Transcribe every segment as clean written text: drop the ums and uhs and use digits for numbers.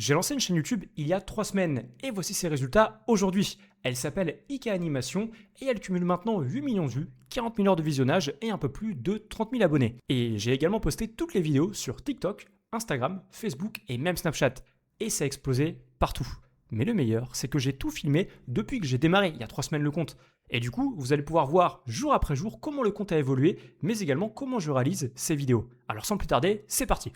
J'ai lancé une chaîne YouTube il y a 3 semaines et voici ses résultats aujourd'hui. Elle s'appelle IK Animation et elle cumule maintenant 8 millions de vues, 40 000 heures de visionnage et un peu plus de 30 000 abonnés. Et j'ai également posté toutes les vidéos sur TikTok, Instagram, Facebook et même Snapchat. Et ça a explosé partout. Mais le meilleur, c'est que j'ai tout filmé depuis que j'ai démarré il y a 3 semaines le compte. Et du coup, vous allez pouvoir voir jour après jour comment le compte a évolué, mais également comment je réalise ces vidéos. Alors sans plus tarder, c'est parti.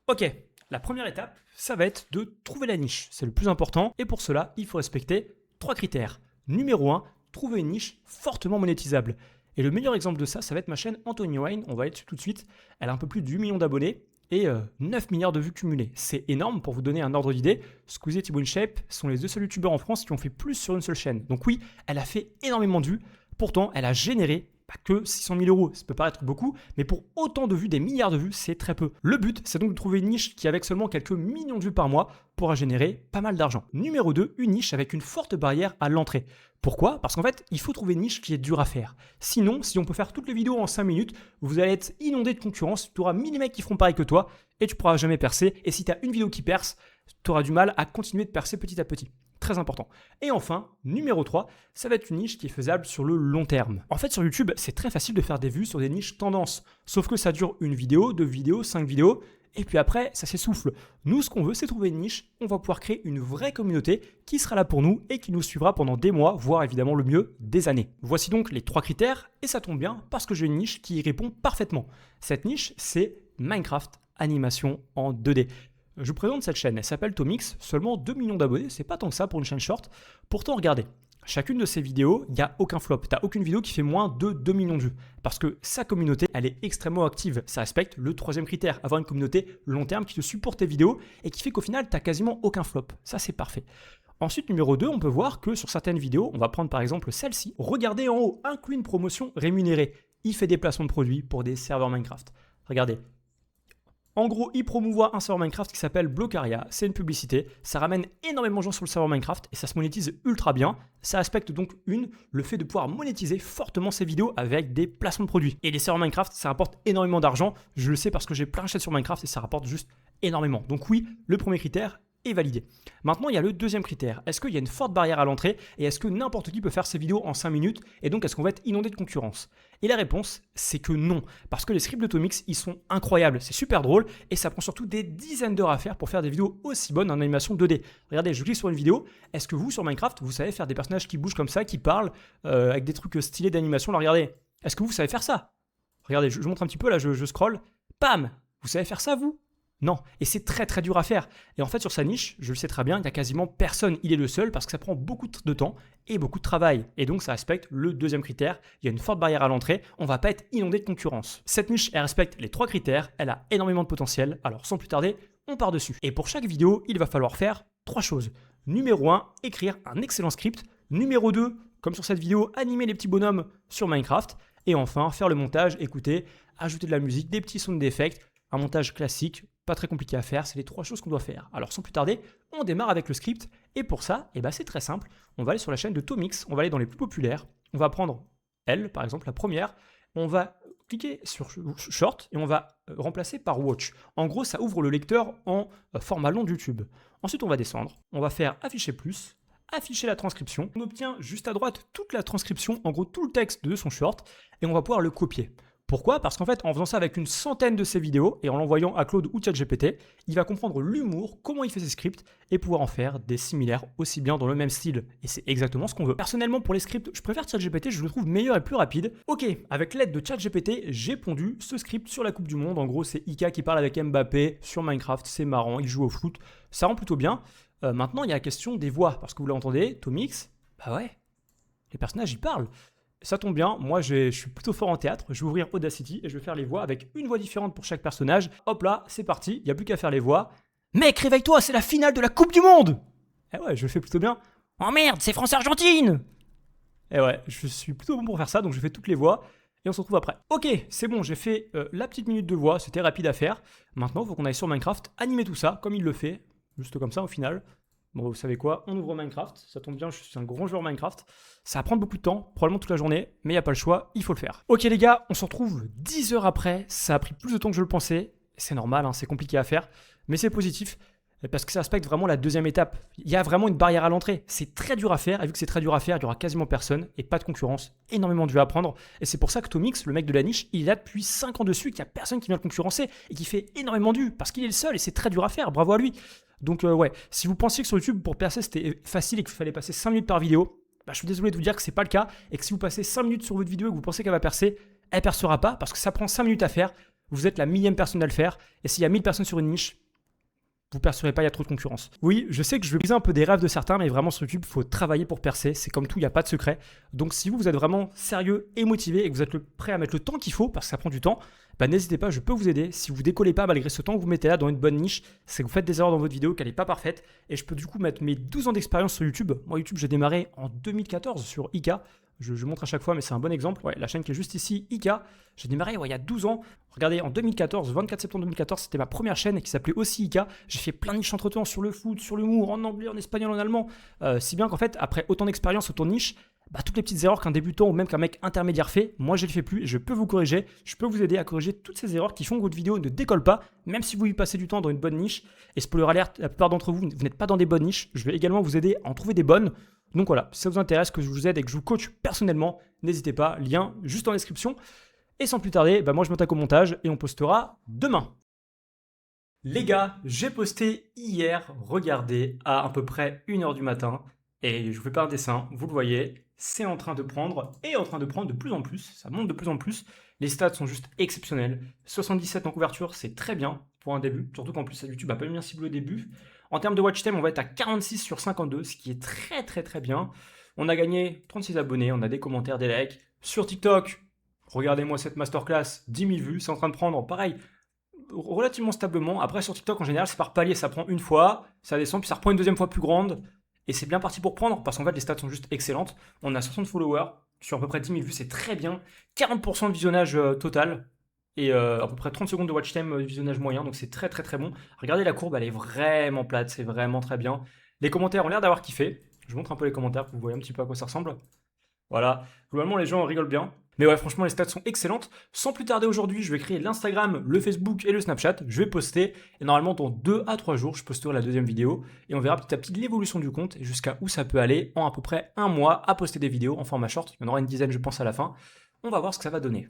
Ok, la première étape, ça va être de trouver la niche. C'est le plus important. Et pour cela, il faut respecter 3 critères. Numéro 1, trouver une niche fortement monétisable. Et le meilleur exemple de ça, ça va être ma chaîne Anthony Wine. On va aller dessus tout de suite. Elle a un peu plus de 8 millions d'abonnés et 9 milliards de vues cumulées. C'est énorme. Pour vous donner un ordre d'idée, Squeezie et Thibaut InShape sont les 2 seuls youtubeurs en France qui ont fait plus sur une seule chaîne. Donc oui, elle a fait énormément de vues. Pourtant, elle a généré pas que 600 000 euros, ça peut paraître beaucoup, mais pour autant de vues, des milliards de vues, c'est très peu. Le but, c'est donc de trouver une niche qui, avec seulement quelques millions de vues par mois, pourra générer pas mal d'argent. Numéro 2, une niche avec une forte barrière à l'entrée. Pourquoi ? Parce qu'en fait, il faut trouver une niche qui est dure à faire. Sinon, si on peut faire toutes les vidéos en 5 minutes, vous allez être inondé de concurrence, tu auras 1000 mecs qui feront pareil que toi, et tu pourras jamais percer. Et si tu as une vidéo qui perce, tu auras du mal à continuer de percer petit à petit. Très important. Et enfin, numéro 3, ça va être une niche qui est faisable sur le long terme. En fait, sur YouTube, c'est très facile de faire des vues sur des niches tendances. Sauf que ça dure une vidéo, 2 vidéos, 5 vidéos, et puis après, ça s'essouffle. Nous, ce qu'on veut, c'est trouver une niche. On va pouvoir créer une vraie communauté qui sera là pour nous et qui nous suivra pendant des mois, voire évidemment le mieux, des années. Voici donc les 3 critères, et ça tombe bien parce que j'ai une niche qui y répond parfaitement. Cette niche, c'est Minecraft animation en 2D. Je vous présente cette chaîne, elle s'appelle Tomix, seulement 2 millions d'abonnés, c'est pas tant que ça pour une chaîne short. Pourtant, regardez, chacune de ces vidéos, il n'y a aucun flop. T'as aucune vidéo qui fait moins de 2 millions de vues. Parce que sa communauté, elle est extrêmement active. Ça respecte le 3e critère, avoir une communauté long terme qui te supporte tes vidéos et qui fait qu'au final, t'as quasiment aucun flop. Ça, c'est parfait. Ensuite, numéro 2, on peut voir que sur certaines vidéos, on va prendre par exemple celle-ci. Regardez en haut, inclut une promotion rémunérée. Il fait des placements de produits pour des serveurs Minecraft. Regardez. En gros, il promouvoit un serveur Minecraft qui s'appelle Blockaria. C'est une publicité. Ça ramène énormément de gens sur le serveur Minecraft et ça se monétise ultra bien. Ça respecte donc le fait de pouvoir monétiser fortement ses vidéos avec des placements de produits. Et les serveurs Minecraft, ça rapporte énormément d'argent. Je le sais parce que j'ai plein de chaînes sur Minecraft et ça rapporte juste énormément. Donc oui, le premier critère est validé. Maintenant, il y a le 2e critère. Est-ce qu'il y a une forte barrière à l'entrée et est-ce que n'importe qui peut faire ses vidéos en 5 minutes et donc est-ce qu'on va être inondé de concurrence ? Et la réponse, c'est que non. Parce que les scripts de Tomix, ils sont incroyables. C'est super drôle et ça prend surtout des dizaines d'heures à faire pour faire des vidéos aussi bonnes en animation 2D. Regardez, je clique sur une vidéo. Est-ce que vous, sur Minecraft, vous savez faire des personnages qui bougent comme ça, qui parlent avec des trucs stylés d'animation ? Là, regardez. Est-ce que vous savez faire ça ? Regardez, je montre un petit peu, là, je scroll. Pam ! Vous savez faire ça, vous ? Non, et c'est très très dur à faire. Et en fait, sur sa niche, je le sais très bien, il n'y a quasiment personne. Il est le seul parce que ça prend beaucoup de temps et beaucoup de travail. Et donc, ça respecte le 2e critère. Il y a une forte barrière à l'entrée. On ne va pas être inondé de concurrence. Cette niche, elle respecte les 3 critères. Elle a énormément de potentiel. Alors, sans plus tarder, on part dessus. Et pour chaque vidéo, il va falloir faire 3 choses. Numéro 1, écrire un excellent script. Numéro 2, comme sur cette vidéo, animer les petits bonhommes sur Minecraft. Et enfin, faire le montage, écouter, ajouter de la musique, des petits sound effects, un montage classique. Pas très compliqué à faire, c'est les 3 choses qu'on doit faire. Alors sans plus tarder, on démarre avec le script. Et pour ça, c'est très simple. On va aller sur la chaîne de Tomix, on va aller dans les plus populaires. On va prendre elle, par exemple, la première. On va cliquer sur Short et on va remplacer par Watch. En gros, ça ouvre le lecteur en format long de YouTube. Ensuite, on va descendre. On va faire Afficher plus, afficher la transcription. On obtient juste à droite toute la transcription, en gros tout le texte de son short, et on va pouvoir le copier. Pourquoi ? Parce qu'en fait, en faisant ça avec une centaine de ses vidéos et en l'envoyant à Claude ou ChatGPT, il va comprendre l'humour, comment il fait ses scripts et pouvoir en faire des similaires aussi bien dans le même style. Et c'est exactement ce qu'on veut. Personnellement, pour les scripts, je préfère ChatGPT, je le trouve meilleur et plus rapide. Ok, avec l'aide de ChatGPT, j'ai pondu ce script sur la Coupe du Monde. En gros, c'est Ika qui parle avec Mbappé sur Minecraft, c'est marrant, il joue au foot, ça rend plutôt bien. Maintenant, il y a la question des voix, parce que vous l'entendez, Tomix, bah ouais, les personnages, ils parlent. Ça tombe bien, moi je suis plutôt fort en théâtre, je vais ouvrir Audacity et je vais faire les voix avec une voix différente pour chaque personnage. Hop là, c'est parti, il n'y a plus qu'à faire les voix. Mec, réveille-toi, c'est la finale de la Coupe du Monde! Eh ouais, je le fais plutôt bien. Oh merde, c'est France-Argentine! Eh ouais, je suis plutôt bon pour faire ça, donc je fais toutes les voix et on se retrouve après. Ok, c'est bon, j'ai fait la petite minute de voix, c'était rapide à faire. Maintenant, il faut qu'on aille sur Minecraft, animer tout ça, comme il le fait, juste comme ça au final. Bon, vous savez quoi, on ouvre Minecraft, ça tombe bien, je suis un grand joueur Minecraft. Ça va prendre beaucoup de temps, probablement toute la journée, mais il n'y a pas le choix, il faut le faire. Ok les gars, on se retrouve 10 heures après, ça a pris plus de temps que je le pensais. C'est normal, hein, c'est compliqué à faire, mais c'est positif. Parce que ça respecte vraiment la deuxième étape. Il y a vraiment une barrière à l'entrée. C'est très dur à faire, et vu que c'est très dur à faire, il n'y aura quasiment personne et pas de concurrence. Énormément de vues à prendre. Et c'est pour ça que Tomix, le mec de la niche, il est là depuis 5 ans dessus, qu'il n'y a personne qui vient le concurrencer et qui fait énormément de vues parce qu'il est le seul et c'est très dur à faire. Bravo à lui. Donc, ouais, si vous pensiez que sur YouTube, pour percer, c'était facile et qu'il fallait passer 5 minutes par vidéo, bah, je suis désolé de vous dire que c'est pas le cas et que si vous passez 5 minutes sur votre vidéo et que vous pensez qu'elle va percer, elle percera pas parce que ça prend 5 minutes à faire. Vous êtes la millième personne à le faire et s'il y a 1000 personnes sur une niche, vous percerez pas, il y a trop de concurrence. Oui, je sais que je vais briser un peu des rêves de certains, mais vraiment sur YouTube, il faut travailler pour percer. C'est comme tout, il n'y a pas de secret. Donc si vous êtes vraiment sérieux et motivé et que vous êtes prêt à mettre le temps qu'il faut, parce que ça prend du temps, bah n'hésitez pas, je peux vous aider. Si vous décollez pas malgré ce temps que vous mettez là dans une bonne niche, c'est que vous faites des erreurs dans votre vidéo, qu'elle n'est pas parfaite. Et je peux du coup mettre mes 12 ans d'expérience sur YouTube. Moi, YouTube, j'ai démarré en 2014 sur Ika. Je montre à chaque fois, mais c'est un bon exemple. Ouais, la chaîne qui est juste ici, Ika. J'ai démarré il y a 12 ans. Regardez, en 2014, 24 septembre 2014, c'était ma première chaîne qui s'appelait aussi Ika. J'ai fait plein de niches entre-temps sur le foot, sur l'humour, en anglais, en espagnol, en allemand. Si bien qu'en fait, après autant d'expérience, autant de niches, bah, toutes les petites erreurs qu'un débutant ou même qu'un mec intermédiaire fait, moi je ne les fais plus et je peux vous corriger. Je peux vous aider à corriger toutes ces erreurs qui font que votre vidéo ne décolle pas, même si vous y passez du temps dans une bonne niche. Et spoiler alert, la plupart d'entre vous, vous n'êtes pas dans des bonnes niches. Je vais également vous aider à en trouver des bonnes. Donc voilà, si ça vous intéresse que je vous aide et que je vous coach personnellement, n'hésitez pas, lien juste en description. Et sans plus tarder, bah moi je m'attaque au montage et on postera demain. Les gars, j'ai posté hier, regardez, à peu près 1h du matin. Et je vous fais pas un dessin, vous le voyez, c'est en train de prendre et en train de prendre de plus en plus. Ça monte de plus en plus. Les stats sont juste exceptionnels. 77 en couverture, c'est très bien pour un début. Surtout qu'en plus, YouTube a pas bien ciblé au début. En termes de watch time, on va être à 46 sur 52, ce qui est très très très bien. On a gagné 36 abonnés, on a des commentaires, des likes. Sur TikTok, regardez-moi cette masterclass, 10 000 vues, c'est en train de prendre, pareil, relativement stablement. Après, sur TikTok, en général, c'est par palier, ça prend une fois, ça descend, puis ça reprend une deuxième fois plus grande. Et c'est bien parti pour prendre, parce qu'en fait, les stats sont juste excellentes. On a 60 followers, sur à peu près 10 000 vues, c'est très bien. 40% de visionnage total, et à peu près 30 secondes de watch time de visionnage moyen, donc c'est très très très bon. Regardez la courbe, elle est vraiment plate, c'est vraiment très bien. Les commentaires ont l'air d'avoir kiffé. Je vous montre un peu les commentaires pour que vous voyez un petit peu à quoi ça ressemble. Voilà, globalement les gens rigolent bien. Mais ouais, franchement, les stats sont excellentes. Sans plus tarder aujourd'hui, je vais créer l'Instagram, le Facebook et le Snapchat. Je vais poster. Et normalement, dans 2 à 3 jours, je posterai la deuxième vidéo. Et on verra petit à petit l'évolution du compte et jusqu'à où ça peut aller en à peu près un mois à poster des vidéos en format short. Il y en aura une dizaine, je pense, à la fin. On va voir ce que ça va donner.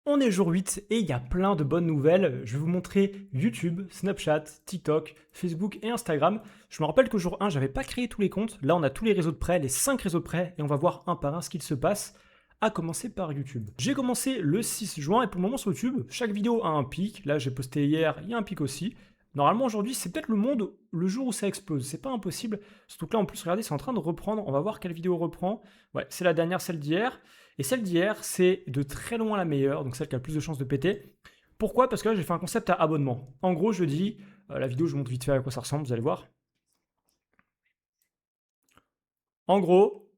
On est jour 8 et il y a plein de bonnes nouvelles. Je vais vous montrer YouTube, Snapchat, TikTok, Facebook et Instagram. Je me rappelle que jour 1, j'avais pas créé tous les comptes. Là, on a tous les réseaux de prêt, les 5 réseaux de prêt, et on va voir un par un ce qu'il se passe. À commencer par YouTube. J'ai commencé le 6 juin et pour le moment sur YouTube, chaque vidéo a un pic. Là, j'ai posté hier, il y a un pic aussi. Normalement, aujourd'hui, c'est peut-être le jour où ça explose. C'est pas impossible. Surtout que là, en plus, regardez, c'est en train de reprendre. On va voir quelle vidéo reprend. Ouais, c'est la dernière, celle d'hier. Et celle d'hier, c'est de très loin la meilleure, donc celle qui a le plus de chances de péter. Pourquoi? Parce que là, j'ai fait un concept à abonnement. En gros, je dis, la vidéo, je vous montre vite fait à quoi ça ressemble, vous allez voir. En gros,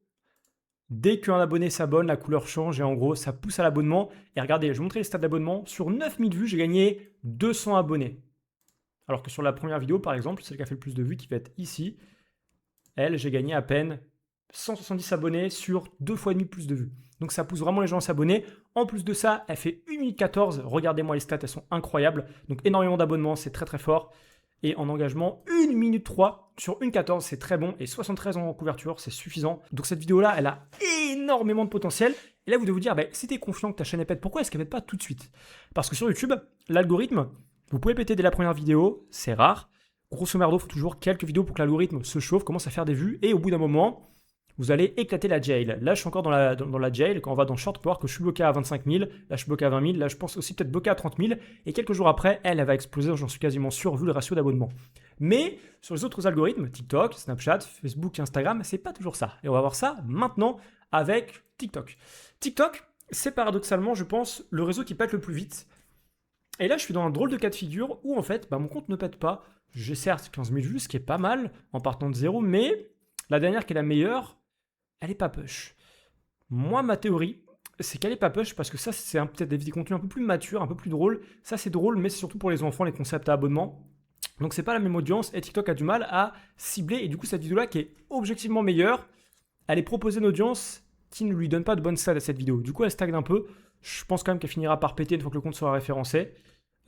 dès qu'un abonné s'abonne, la couleur change et en gros, ça pousse à l'abonnement. Et regardez, je vais vous montrer les stats d'abonnement. Sur 9000 vues, j'ai gagné 200 abonnés. Alors que sur la première vidéo, par exemple, celle qui a fait le plus de vues, qui va être ici, elle, j'ai gagné à peine 170 abonnés sur 2 fois et demi plus de vues. Donc ça pousse vraiment les gens à s'abonner. En plus de ça, elle fait 1 minute 14. Regardez-moi les stats, elles sont incroyables. Donc énormément d'abonnements, c'est très très fort. Et en engagement, 1 minute 3 sur 1,14, c'est très bon. Et 73 en couverture, c'est suffisant. Donc cette vidéo-là, elle a énormément de potentiel. Et là, vous devez vous dire, bah, si tu es confiant que ta chaîne est pète, pourquoi est-ce qu'elle ne pète pas tout de suite? Parce que sur YouTube, l'algorithme, vous pouvez péter dès la première vidéo, c'est rare. Grosso merdo, il faut toujours quelques vidéos pour que l'algorithme se chauffe, commence à faire des vues. Et au bout d'un moment, vous allez éclater la jail. Là, je suis encore dans la jail. Quand on va dans Short, on peut voir que je suis bloqué à 25 000. Là, je suis bloqué à 20 000. Là, je pense aussi peut-être bloqué à 30 000. Et quelques jours après, elle va exploser. J'en suis quasiment sûr vu le ratio d'abonnement. Mais sur les autres algorithmes, TikTok, Snapchat, Facebook, Instagram, c'est pas toujours ça. Et on va voir ça maintenant avec TikTok. TikTok, c'est paradoxalement, je pense, le réseau qui pète le plus vite. Et là, je suis dans un drôle de cas de figure où en fait, mon compte ne pète pas. J'ai certes 15 000 vues, ce qui est pas mal en partant de zéro, mais la dernière qui est la meilleure, elle est pas push. Moi, ma théorie, c'est qu'elle est pas push parce que ça, c'est peut-être des contenus un peu plus matures, un peu plus drôles. Ça, c'est drôle, mais c'est surtout pour les enfants, les concepts à abonnement. Donc, c'est pas la même audience et TikTok a du mal à cibler. Et du coup, cette vidéo-là, qui est objectivement meilleure, elle est proposée une audience qui ne lui donne pas de bonnes stats à cette vidéo. Du coup, elle stagne un peu. Je pense quand même qu'elle finira par péter une fois que le compte sera référencé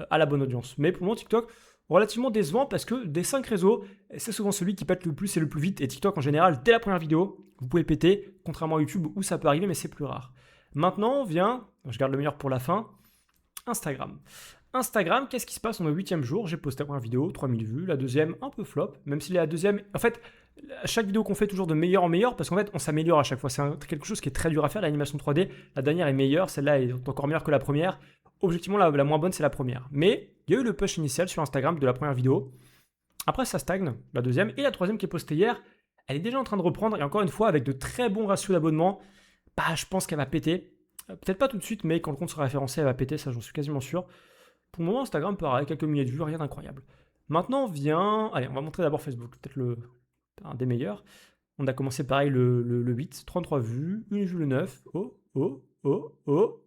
à la bonne audience. Mais pour le moment, TikTok, relativement décevant parce que des 5 réseaux, c'est souvent celui qui pète le plus et le plus vite. Et TikTok en général, dès la première vidéo, vous pouvez péter, contrairement à YouTube où ça peut arriver, mais c'est plus rare. Maintenant vient, je garde le meilleur pour la fin, Instagram. Instagram, qu'est-ce qui se passe? On est au 8e jour, j'ai posté la première vidéo, 3000 vues, la deuxième, un peu flop, même si la deuxième, en fait, chaque vidéo qu'on fait toujours de meilleur en meilleur, parce qu'en fait, on s'améliore à chaque fois, c'est quelque chose qui est très dur à faire, l'animation 3D, la dernière est meilleure, celle-là est encore meilleure que la première, objectivement, la moins bonne, c'est la première. Mais, il y a eu le push initial sur Instagram de la première vidéo, après ça stagne, la deuxième, et la troisième qui est postée hier, elle est déjà en train de reprendre, et encore une fois, avec de très bons ratios d'abonnement, bah, je pense qu'elle va péter, peut-être pas tout de suite, mais quand le compte sera référencé, elle va péter, ça j'en suis quasiment sûr. Pour le moment, Instagram, pareil, quelques milliers de vues, rien d'incroyable. Maintenant vient... Allez, on va montrer d'abord Facebook, peut-être un des meilleurs. On a commencé pareil le 8, 33 vues, une vue le 9, oh.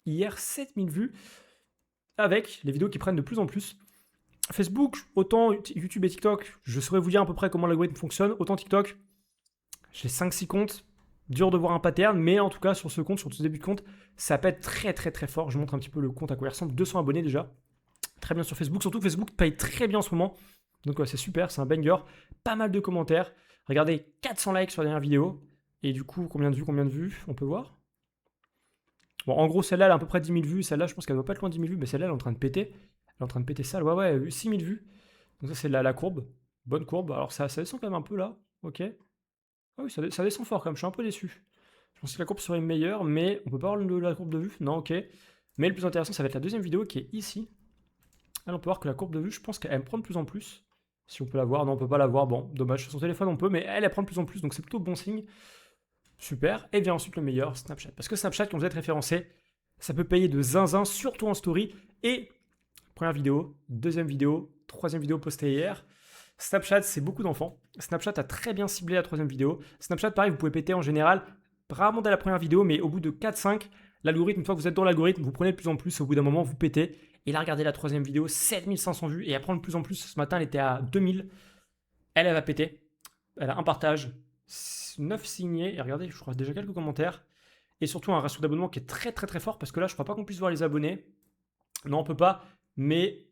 Hier, 7000 vues, avec les vidéos qui prennent de plus en plus. Facebook, autant YouTube et TikTok, je saurais vous dire à peu près comment l'algorithme fonctionne, autant TikTok, j'ai 5-6 comptes, dur de voir un pattern, mais en tout cas sur ce compte, sur ce début de compte, ça peut être très fort. Je montre un petit peu le compte à quoi il ressemble, 200 abonnés déjà, très bien sur Facebook, surtout Facebook paye très bien en ce moment, donc ouais, c'est super, c'est un banger, pas mal de commentaires, regardez, 400 likes sur la dernière vidéo, et du coup, combien de vues, on peut voir. Bon, en gros, celle-là, elle a à peu près 10 000 vues, celle-là, je pense qu'elle doit pas être loin de 10 000 vues, mais celle-là, elle est en train de péter, ça, ouais, 6 000 vues, donc ça, c'est la courbe, bonne courbe, alors ça descend quand même un peu là, ok. Ah oui, ça descend fort quand même, je suis un peu déçu. Je pensais que la courbe serait meilleure, mais on peut pas avoir la courbe de vue. Non, ok. Mais le plus intéressant, ça va être la deuxième vidéo qui est ici. Là, on peut voir que la courbe de vue, je pense qu'elle me prend de plus en plus. Si on peut la voir, non, on peut pas la voir. Bon, dommage, sur son téléphone on peut, mais elle prend de plus en plus, donc c'est plutôt bon signe. Super. Et vient ensuite le meilleur, Snapchat. Parce que Snapchat, quand vous êtes référencé, ça peut payer de zinzin, surtout en story. Et première vidéo, deuxième vidéo, troisième vidéo postée hier. Snapchat, c'est beaucoup d'enfants. Snapchat a très bien ciblé la troisième vidéo. Snapchat, pareil, vous pouvez péter en général, rarement dès la première vidéo, mais au bout de 4-5, l'algorithme, une fois que vous êtes dans l'algorithme, vous prenez de plus en plus, au bout d'un moment, vous pétez. Et là, regardez la troisième vidéo, 7500 vues, et elle prend de plus en plus. Ce matin, elle était à 2000. Elle va péter. Elle a un partage, 9 signés, et regardez, je crois déjà quelques commentaires. Et surtout un ratio d'abonnement qui est très fort, parce que là, je crois pas qu'on puisse voir les abonnés. Non, on peut pas, mais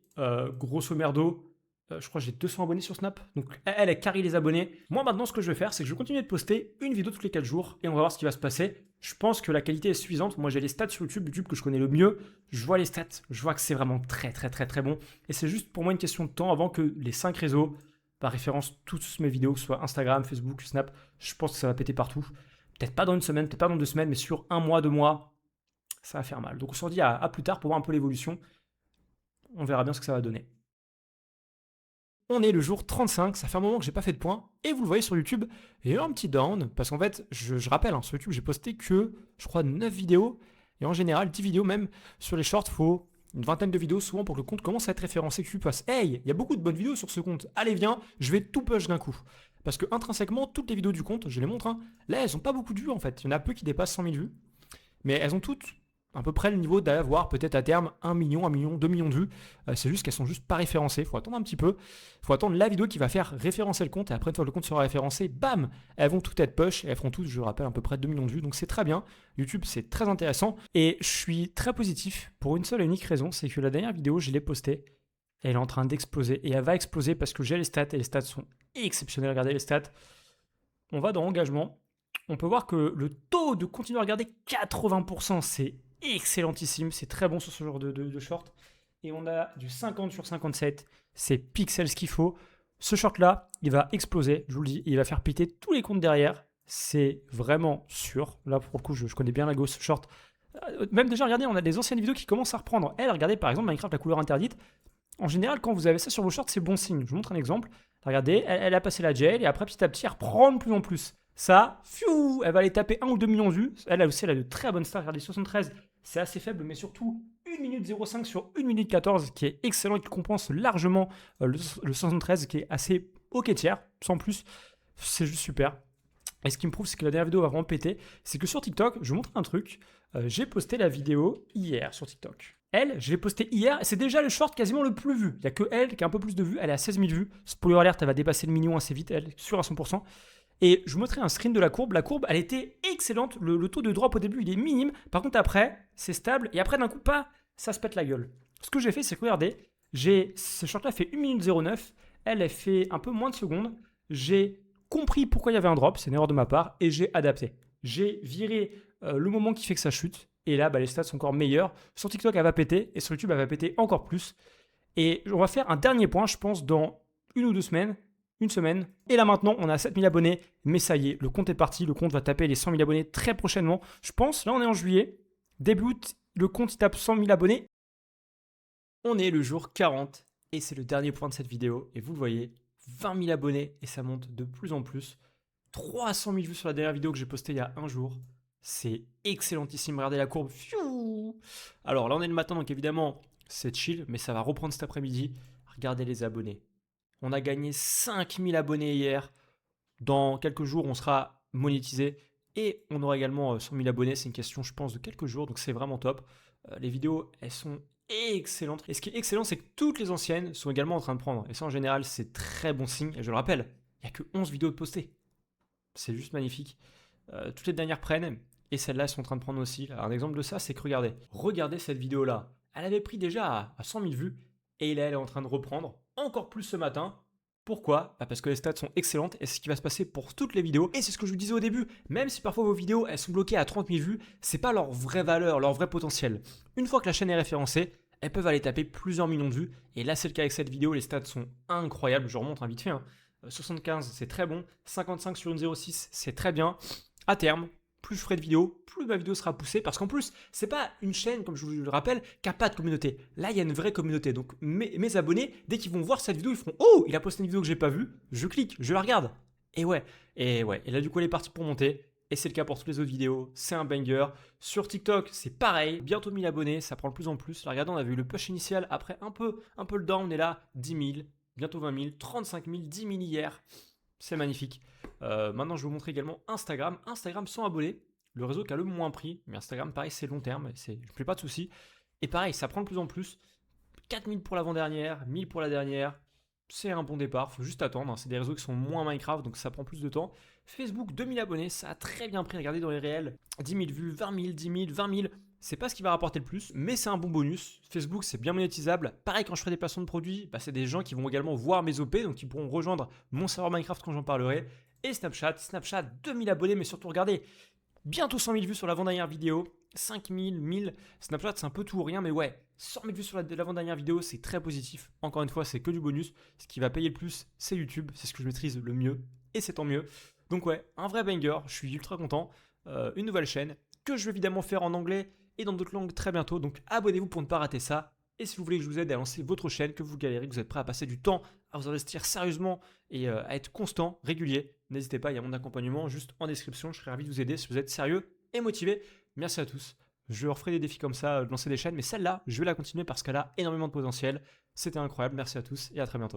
grosso merdo, je crois que j'ai 200 abonnés sur Snap, donc elle carry les abonnés. Moi maintenant ce que je vais faire, c'est que je vais continuer de poster une vidéo tous les 4 jours et on va voir ce qui va se passer. Je pense que la qualité est suffisante. Moi j'ai les stats sur YouTube que je connais le mieux. Je vois les stats, je vois que c'est vraiment très bon. Et c'est juste pour moi une question de temps avant que les 5 réseaux référencent toutes mes vidéos, que ce soit Instagram, Facebook, Snap. Je pense que ça va péter partout. Peut-être pas dans une semaine, peut-être pas dans 2 semaines, mais sur 1 mois, 2 mois, ça va faire mal. Donc on se redit à plus tard pour voir un peu l'évolution. On verra bien ce que ça va donner. On est le jour 35, ça fait un moment que j'ai pas fait de point, et vous le voyez sur YouTube, il y a eu un petit down, parce qu'en fait, je rappelle, sur YouTube, j'ai posté que, je crois, 9 vidéos, et en général, 10 vidéos même, sur les shorts, faut une vingtaine de vidéos, souvent pour que le compte commence à être référencé, que tu passes, hey, il y a beaucoup de bonnes vidéos sur ce compte, allez viens, je vais tout push d'un coup. Parce que intrinsèquement, toutes les vidéos du compte, je les montre, hein, là, elles ont pas beaucoup de vues en fait, il y en a peu qui dépassent 100 000 vues, mais elles ont toutes à peu près le niveau d'avoir peut-être à terme 1 million, 1 million, 2 millions de vues. C'est juste qu'elles sont juste pas référencées. Il faut attendre un petit peu. Il faut attendre la vidéo qui va faire référencer le compte. Et après, une fois que le compte sera référencé, bam, elles vont toutes être push. Et elles feront toutes, je le rappelle, à peu près 2 millions de vues. Donc c'est très bien. YouTube, c'est très intéressant. Et je suis très positif pour une seule et unique raison. C'est que la dernière vidéo, je l'ai postée. Elle est en train d'exploser. Et elle va exploser parce que j'ai les stats. Et les stats sont exceptionnels. Regardez les stats. On va dans engagement. On peut voir que le taux de continuer à regarder 80%, c'est excellentissime, c'est très bon sur ce genre de short. Et on a du 50 sur 57, c'est pixels ce qu'il faut. Ce short là, il va exploser, je vous le dis, il va faire péter tous les comptes derrière. C'est vraiment sûr. Là pour le coup, je connais bien la gauche short. Même déjà, regardez, on a des anciennes vidéos qui commencent à reprendre. Regardez par exemple Minecraft la couleur interdite. En général, quand vous avez ça sur vos shorts, c'est bon signe. Je vous montre un exemple. Regardez, elle a passé la gel et après petit à petit, elle reprend de plus en plus. Ça, fiou, elle va aller taper 1 ou 2 millions de vues. Elle a aussi de très bonnes stats. Regardez, 73, c'est assez faible, mais surtout 1 minute 05 sur 1 minute 14, qui est excellent et qui compense largement le 73, qui est assez ok tiers, sans plus. C'est juste super. Et ce qui me prouve, c'est que la dernière vidéo va vraiment péter. C'est que sur TikTok, je vous montre un truc. J'ai posté la vidéo hier sur TikTok. Elle, je l'ai postée hier, c'est déjà le short quasiment le plus vu. Il n'y a que elle qui a un peu plus de vues. Elle est à 16 000 vues. Spoiler alert, elle va dépasser le million assez vite, elle, sûr à 100%. Et je vous montrerai un screen de la courbe. La courbe, elle était excellente. Le taux de drop au début, il est minime. Par contre, après, c'est stable. Et après, d'un coup, ça se pète la gueule. Ce que j'ai fait, c'est que regardez, Ce short-là fait 1 minute 09. Elle fait un peu moins de secondes. J'ai compris pourquoi il y avait un drop, c'est une erreur de ma part, et j'ai adapté. J'ai viré le moment qui fait que ça chute. Et là, les stats sont encore meilleurs. Sur TikTok, elle va péter. Et sur YouTube, elle va péter encore plus. Et on va faire un dernier point, je pense, dans 1 ou 2 semaines. Une semaine. Et là maintenant, on a 7000 abonnés. Mais ça y est, le compte est parti. Le compte va taper les 100 000 abonnés très prochainement. Je pense, là on est en juillet. Début août, le compte il tape 100 000 abonnés. On est le jour 40. Et c'est le dernier point de cette vidéo. Et vous le voyez, 20 000 abonnés. Et ça monte de plus en plus. 300 000 vues sur la dernière vidéo que j'ai postée il y a un jour. C'est excellentissime. Regardez la courbe. Fiou. Alors là, on est le matin, donc évidemment, c'est chill, mais ça va reprendre cet après-midi. Regardez les abonnés. On a gagné 5000 abonnés hier. Dans quelques jours, on sera monétisé. Et on aura également 100 000 abonnés. C'est une question, je pense, de quelques jours. Donc c'est vraiment top. Les vidéos, elles sont excellentes. Et ce qui est excellent, c'est que toutes les anciennes sont également en train de prendre. Et ça, en général, c'est très bon signe. Et je le rappelle, il n'y a que 11 vidéos de postées. C'est juste magnifique. Toutes les dernières prennent. Et celles-là, elles sont en train de prendre aussi. Un exemple de ça, c'est que regardez cette vidéo-là. Elle avait pris déjà à 100 000 vues. Et là, elle est en train de reprendre encore plus ce matin. Pourquoi? Parce que les stats sont excellentes et c'est ce qui va se passer pour toutes les vidéos. Et c'est ce que je vous disais au début, même si parfois vos vidéos elles sont bloquées à 30 000 vues, c'est pas leur vraie valeur, leur vrai potentiel. Une fois que la chaîne est référencée, elles peuvent aller taper plusieurs millions de vues. Et là, c'est le cas avec cette vidéo, les stats sont incroyables. Je remonte vite fait. 75, c'est très bon. 55 sur une 0,6, c'est très bien. À terme, plus je ferai de vidéos, plus ma vidéo sera poussée. Parce qu'en plus, c'est pas une chaîne, comme je vous le rappelle, qui n'a pas de communauté. Là, il y a une vraie communauté. Donc, mes abonnés, dès qu'ils vont voir cette vidéo, ils feront oh, il a posté une vidéo que j'ai pas vue. Je clique, je la regarde. Et ouais. Et là, du coup, elle est partie pour monter. Et c'est le cas pour toutes les autres vidéos. C'est un banger. Sur TikTok, c'est pareil. Bientôt 1000 abonnés. Ça prend de plus en plus. Là, regardez, on a vu le push initial. Après, un peu le down. On est là, 10 000. Bientôt 20 000. 35 000. 10 000 hier. C'est magnifique. Maintenant, je vais vous montrer également Instagram. Instagram 100 abonnés. Le réseau qui a le moins pris. Mais Instagram, pareil, c'est long terme. Je ne fais pas de soucis. Et pareil, ça prend de plus en plus. 4000 pour l'avant-dernière, 1000 pour la dernière. C'est un bon départ, faut juste attendre. C'est des réseaux qui sont moins Minecraft, donc ça prend plus de temps. Facebook, 2000 abonnés, ça a très bien pris. Regardez dans les réels, 10 000 vues, 20 000, 10 000, 20 000. C'est pas ce qui va rapporter le plus, mais c'est un bon bonus. Facebook, c'est bien monétisable. Pareil, quand je ferai des placements de produits, c'est des gens qui vont également voir mes OP, donc ils pourront rejoindre mon serveur Minecraft quand j'en parlerai. Et Snapchat, 2000 abonnés, mais surtout regardez, bientôt 100 000 vues sur l'avant-dernière vidéo. 5000, 1000. Snapchat, c'est un peu tout ou rien, mais ouais, 100 000 vues sur l'avant-dernière vidéo, c'est très positif. Encore une fois, c'est que du bonus. Ce qui va payer le plus, c'est YouTube. C'est ce que je maîtrise le mieux, et c'est tant mieux. Donc ouais, un vrai banger. Je suis ultra content. Une nouvelle chaîne que je vais évidemment faire en anglais et dans d'autres langues très bientôt. Donc abonnez-vous pour ne pas rater ça. Et si vous voulez que je vous aide à lancer votre chaîne, que vous galérez, que vous êtes prêt à passer du temps, à vous investir sérieusement et à être constant, régulier, n'hésitez pas, il y a mon accompagnement juste en description. Je serai ravi de vous aider si vous êtes sérieux et motivé. Merci à tous. Je referai des défis comme ça, de lancer des chaînes, mais celle-là, je vais la continuer parce qu'elle a énormément de potentiel. C'était incroyable, merci à tous et à très bientôt.